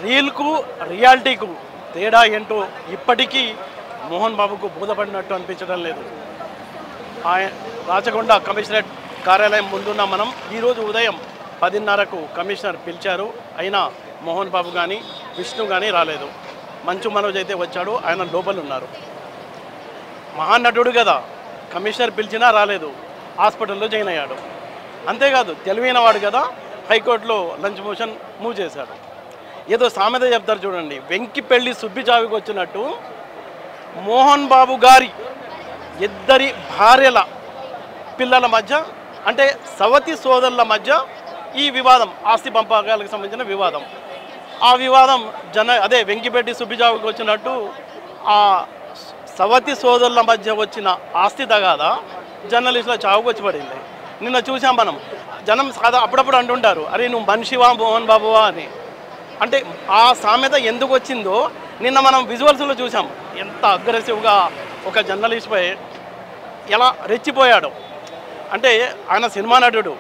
రీల్కు రియాలిటీకు తేడా ఏంటో ఇప్పటికీ మోహన్ బాబుకు బోధపడినట్టు అనిపించడం లేదు. రాచకొండ కమిషనరేట్ కార్యాలయం ముందున్న మనం ఈరోజు ఉదయం 10:30కు కమిషనర్ పిలిచారు. అయినా మోహన్ బాబు కానీ విష్ణు కానీ రాలేదు. మంచు మనోజ్ అయితే వచ్చాడు, ఆయన లోపల ఉన్నారు. మహానటుడు కదా, కమిషనర్ పిలిచినా రాలేదు, హాస్పిటల్లో జాయిన్ అయ్యాడు. అంతేకాదు తెలివైన వాడు కదా, హైకోర్టులో లంచ్ మోషన్ మూవ్ చేశాడు. ఏదో సామెత చెప్తారు చూడండి, వెంకి పెళ్ళి సుబ్బి చావికి వచ్చినట్టు మోహన్ బాబు గారి ఇద్దరి భార్యల పిల్లల మధ్య, అంటే సవతి సోదరుల మధ్య ఈ వివాదం, ఆస్తి పంపకాలకు సంబంధించిన వివాదం. ఆ వివాదం అదే వెంకిపెట్టి సుబ్బిజావుకి వచ్చినట్టు ఆ సవతి సోదరుల మధ్య వచ్చిన ఆస్తి తగాదా జర్నలిస్టుల చావుకు వచ్చి పడింది. నిన్న చూసాం మనం. జనం అప్పుడప్పుడు అంటుంటారు, అరే నువ్వు మనిషివా మోహన్ బాబువా అని. అంటే ఆ సామెత ఎందుకు వచ్చిందో నిన్న మనం విజువల్స్లో చూసాం. ఎంత అగ్రెసివ్గా ఒక జర్నలిస్ట్పై ఎలా రెచ్చిపోయాడో. అంటే ఆయన సినిమా నటుడు,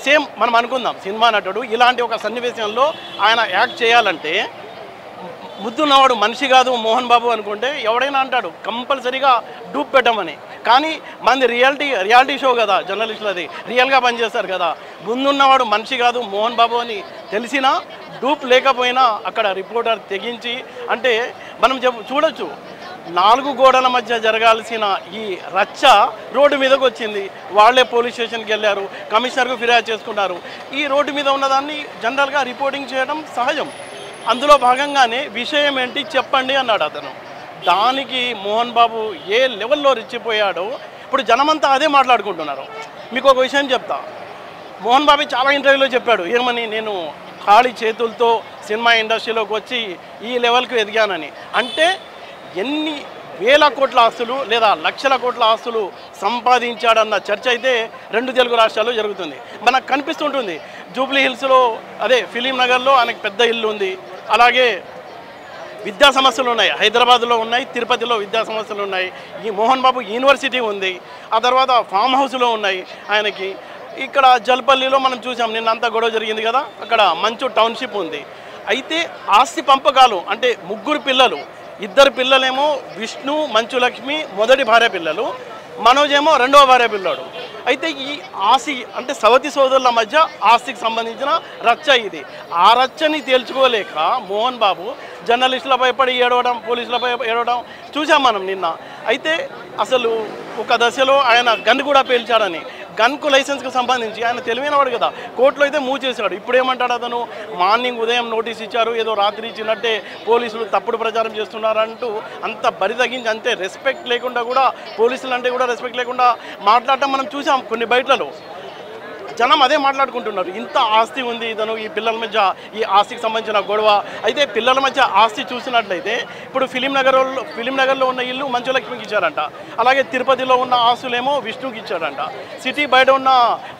సేమ్ మనం అనుకుందాం సినిమా నటుడు ఇలాంటి ఒక సన్నివేశంలో ఆయన యాక్ట్ చేయాలంటే ముద్దున్నవాడు మనిషి కాదు మోహన్ బాబు అనుకుంటే ఎవడైనా అంటాడు కంపల్సరీగా డూప్ పెట్టమని. కానీ మనది రియాలిటీ షో కదా, జర్నలిస్టులది రియల్గా పనిచేస్తారు కదా. ముందున్నవాడు మనిషి కాదు మోహన్ బాబు అని తెలిసినా డూప్ లేకపోయినా అక్కడ రిపోర్టర్ తెగించి, అంటే మనం చూడొచ్చు 4 గోడల మధ్య జరగాల్సిన ఈ రచ్చ రోడ్డు మీదకి వచ్చింది. వాళ్ళే పోలీస్ స్టేషన్కి వెళ్ళారు, కమిషనర్కు ఫిర్యాదు చేసుకున్నారు. ఈ రోడ్డు మీద ఉన్నదాన్ని జనరల్గా రిపోర్టింగ్ చేయడం సహజం. అందులో భాగంగానే విషయం ఏంటి చెప్పండి అన్నాడు అతను. దానికి మోహన్ బాబు ఏ లెవెల్లో రెచ్చిపోయాడో ఇప్పుడు జనమంతా అదే మాట్లాడుకుంటున్నారు. మీకు ఒక విషయం చెప్తా. మోహన్ బాబు చాలా ఇంటర్వ్యూలో చెప్పాడు ఏమని, నేను ఖాళీ చేతులతో సినిమా ఇండస్ట్రీలోకి వచ్చి ఈ లెవెల్కి ఎదిగానని. అంటే ఎన్ని వేల కోట్ల ఆస్తులు లేదా లక్షల కోట్ల ఆస్తులు సంపాదించాడన్న చర్చ అయితే 2 తెలుగు రాష్ట్రాల్లో జరుగుతుంది. మనకు కనిపిస్తుంటుంది. జూబ్లీ హిల్స్లో అదే ఫిలిం నగర్లో ఆయనకు పెద్ద ఇల్లు ఉంది. అలాగే విద్యా సమస్యలు ఉన్నాయి, హైదరాబాద్లో ఉన్నాయి, తిరుపతిలో విద్యా సమస్యలు ఉన్నాయి. ఈ మోహన్ బాబు యూనివర్సిటీ ఉంది, ఆ తర్వాత ఫామ్ హౌస్లో ఉన్నాయి ఆయనకి. ఇక్కడ జల్పల్లిలో మనం చూసాం, నిన్నంతా గొడవ జరిగింది కదా, అక్కడ మంచు టౌన్షిప్ ఉంది. అయితే ఆస్తి పంపకాలు అంటే 3 పిల్లలు, 2 పిల్లలేమో విష్ణు మంచులక్ష్మి మొదటి భార్య పిల్లలు, మనోజ్ ఏమో 2వ భార్య పిల్లాడు. అయితే ఈ ఆస్తి అంటే సవతి సోదరుల మధ్య ఆస్తికి సంబంధించిన రచ్చ ఇది. ఆ రచ్చని తేల్చుకోలేక మోహన్ బాబు జర్నలిస్టులపై పడి ఏడవడం, పోలీసులపై ఏడవడం చూసాం మనం నిన్న. అయితే అసలు ఒక దశలో ఆయన గన్ కూడా పేల్చాడని, గన్కు లైసెన్స్కి సంబంధించి ఆయన తెలివైనవాడు కదా, కోర్టులో అయితే మూవ్ చేశాడు. ఇప్పుడు ఏమంటాడు అతను, మార్నింగ్ ఉదయం నోటీస్ ఇచ్చారు, ఏదో రాత్రి ఇచ్చినట్టే పోలీసులు తప్పుడు ప్రచారం చేస్తున్నారంటూ అంత బరి తగ్గించి, అంతే రెస్పెక్ట్ లేకుండా కూడా పోలీసులు అంటే కూడా రెస్పెక్ట్ లేకుండా మాట్లాడటం మనం చూసాం కొన్ని బయటలో. జనం అదే మాట్లాడుకుంటున్నారు. ఇంత ఆస్తి ఉంది ఇతను, ఈ పిల్లల మధ్య ఈ ఆస్తికి సంబంధించిన గొడవ. అయితే పిల్లల మధ్య ఆస్తి చూసినట్లయితే ఇప్పుడు ఫిలిం నగర్లో ఉన్న ఇల్లు మంచులక్ష్మికి ఇచ్చారంట, అలాగే తిరుపతిలో ఉన్న ఆస్తులేమో విష్ణుకి ఇచ్చాడంట, సిటీ బయట ఉన్న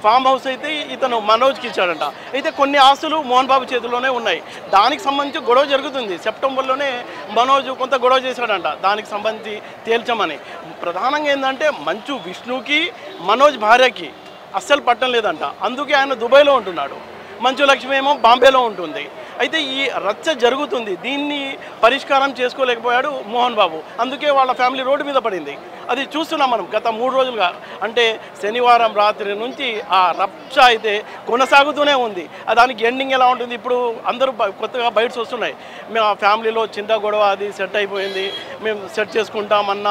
ఫామ్ హౌస్ అయితే ఇతను మనోజ్కి ఇచ్చాడంట. అయితే కొన్ని ఆస్తులు మోహన్ బాబు చేతిలోనే ఉన్నాయి. దానికి సంబంధించి గొడవ జరుగుతుంది. సెప్టెంబర్లోనే మనోజ్ కొంత గొడవ చేశాడంట, దానికి సంబంధించి తేల్చమని. ప్రధానంగా ఏంటంటే మంచు విష్ణుకి మనోజ్ భార్యకి అస్సలు పట్టం లేదంట, అందుకే ఆయన దుబాయ్లో ఉంటున్నాడు, మంచు లక్ష్మి ఏమో బాంబేలో ఉంటుంది. అయితే ఈ రచ్చ జరుగుతుంది, దీన్ని పరిష్కారం చేసుకోలేకపోయాడు మోహన్ బాబు, అందుకే వాళ్ళ ఫ్యామిలీ రోడ్డు మీద పడింది. అది చూస్తున్నాం మనం గత 3 రోజులుగా. అంటే శనివారం రాత్రి నుంచి ఆ రచ్చ అయితే కొనసాగుతూనే ఉంది. దానికి ఎండింగ్ ఎలా ఉంటుంది, ఇప్పుడు అందరూ కొత్తగా బయటకు వస్తున్నాయి, మేము ఆ ఫ్యామిలీలో చిన్న గొడవ అది సెట్ అయిపోయింది, మేము సెట్ చేసుకుంటామన్న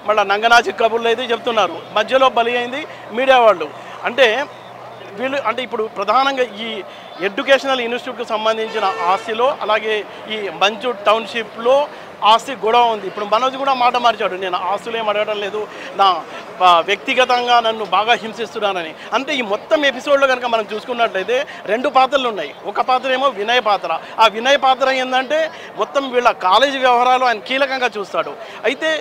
మళ్ళీ నంగనాచి కబుర్లు అయితే చెప్తున్నారు. మధ్యలో బలి అయింది మీడియా వాళ్ళు. అంటే వీళ్ళు అంటే ఇప్పుడు ప్రధానంగా ఈ ఎడ్యుకేషనల్ ఇన్స్టిట్యూట్కి సంబంధించిన ఆస్తిలో, అలాగే ఈ మంచు టౌన్షిప్లో ఆస్తి గొడవ ఉంది. ఇప్పుడు మనోజ్ కూడా మాట మార్చాడు, నేను ఆస్తులు ఏం అడగడం లేదు, నా వ్యక్తిగతంగా నన్ను బాగా హింసిస్తున్నానని. అంటే ఈ మొత్తం ఎపిసోడ్లో కనుక మనం చూసుకున్నట్లయితే 2 పాత్రలు ఉన్నాయి. ఒక పాత్ర ఏమో వినయ్ పాత్ర. ఆ వినయ్ పాత్ర ఏంటంటే మొత్తం వీళ్ళ కాలేజీ వ్యవహారాలు ఆయన కీలకంగా చూస్తాడు. అయితే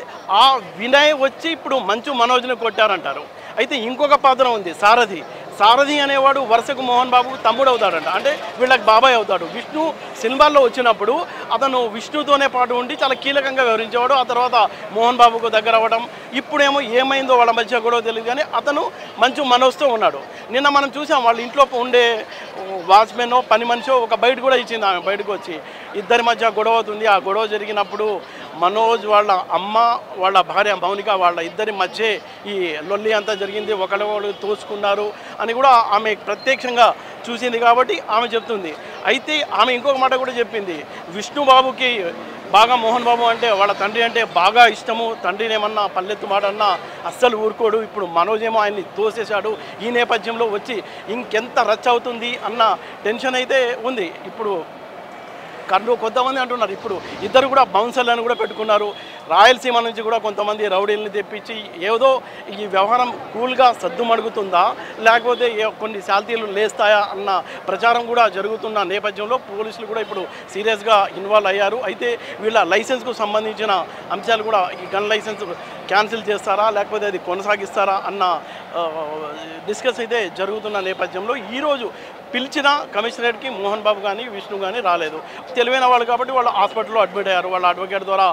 ఆ వినయ్ వచ్చి ఇప్పుడు మంచు మనోజ్ని కొట్టారంటారు. అయితే ఇంకొక పాత్ర ఉంది సారథి అనేవాడు వరుసకు మోహన్ బాబుకు తమ్ముడు అవుతాడంట, అంటే వీళ్ళకి బాబాయ్ అవుతాడు. విష్ణు సినిమాల్లో వచ్చినప్పుడు అతను విష్ణుతోనే పాటు ఉండి చాలా కీలకంగా వివరించేవాడు. ఆ తర్వాత మోహన్ బాబుకు దగ్గర అవ్వడం, ఇప్పుడేమో ఏమైందో వాళ్ళ మధ్య కూడా తెలియదు, కానీ అతను మంచు మనోజ్తో ఉన్నాడు. నిన్న మనం చూసాం వాళ్ళ ఇంట్లో ఉండే వాచ్మెన్ పని మనిషి ఒక బయట కూడా ఇచ్చింది. ఆమె బయటకు వచ్చి ఇద్దరి మధ్య గొడవ అవుతుంది. ఆ గొడవ జరిగినప్పుడు మనోజ్ వాళ్ళ అమ్మ వాళ్ళ భార్య మౌనిక వాళ్ళ ఇద్దరి మధ్య ఈ లొల్లి అంతా జరిగింది, ఒకళ్ళు తోసుకున్నారు అని కూడా ఆమె ప్రత్యక్షంగా చూసింది కాబట్టి ఆమె చెప్తుంది. అయితే ఆమె ఇంకొక మాట కూడా చెప్పింది, విష్ణుబాబుకి బాగా మోహన్ బాబు అంటే వాళ్ళ తండ్రి అంటే బాగా ఇష్టము, తండ్రిని ఏమన్నా పల్లెత్తు మాట అన్నా అస్సలు ఊరుకోడు, ఇప్పుడు మనోజ్ ఏమో ఆయన్ని తోసేశాడు, ఈ నేపథ్యంలో వచ్చి ఇంకెంత రచ్చ అవుతుంది అన్న టెన్షన్ అయితే ఉంది. ఇప్పుడు కొంతమంది అంటున్నారు ఇప్పుడు ఇద్దరు కూడా బౌన్సర్లను కూడా పెట్టుకున్నారు. రాయలసీమ నుంచి కూడా కొంతమంది రౌడీలను తెప్పించి ఏదో ఈ వ్యవహారం కూల్గా సద్దుమణుగుతుందా లేకపోతే కొన్ని శాల్తీలు లేస్తాయా అన్న ప్రచారం కూడా జరుగుతున్న నేపథ్యంలో పోలీసులు కూడా ఇప్పుడు సీరియస్గా ఇన్వాల్వ్ అయ్యారు. అయితే వీళ్ళ లైసెన్స్కు సంబంధించిన అంశాలు కూడా ఈ గన్ లైసెన్స్ క్యాన్సిల్ చేస్తారా లేకపోతే అది కొనసాగిస్తారా అన్న డిస్కస్ అయితే జరుగుతున్న నేపథ్యంలో ఈరోజు పిలిచిన కమిషనరేట్కి మోహన్ బాబు కానీ విష్ణు కానీ రాలేదు. తెలివైన వాళ్ళు కాబట్టి వాళ్ళు హాస్పిటల్లో అడ్మిట్ అయ్యారు. వాళ్ళ అడ్వకేట్ ద్వారా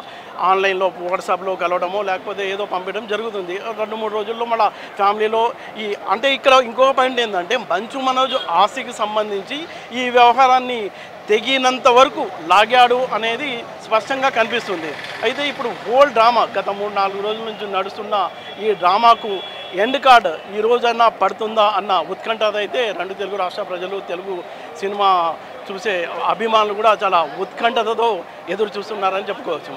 ఆన్లైన్లో వాట్సాప్లో కలవడమో లేకపోతే ఏదో పంపించడం జరుగుతుంది. 2-3 రోజుల్లో మన ఫ్యామిలీలో అంటే ఇక్కడ ఇంకో పాయింట్ ఏంటంటే మంచు మనోజ్ ఆస్తికి సంబంధించి ఈ వ్యవహారాన్ని తెగినంత వరకు లాగాడు అనేది స్పష్టంగా కనిపిస్తుంది. అయితే ఇప్పుడు హోల్ డ్రామా గత 3-4 రోజుల నుంచి నడుస్తున్న ఈ డ్రామాకు ఎండ్ కార్డ్ ఈ రోజన్నా పడుతుందా అన్న ఉత్కంఠ అయితే 2 తెలుగు రాష్ట్ర ప్రజలు, తెలుగు సినిమా చూసే అభిమానులు కూడా చాలా ఉత్కంఠతతో ఎదురు చూస్తున్నారని చెప్పుకోవచ్చు.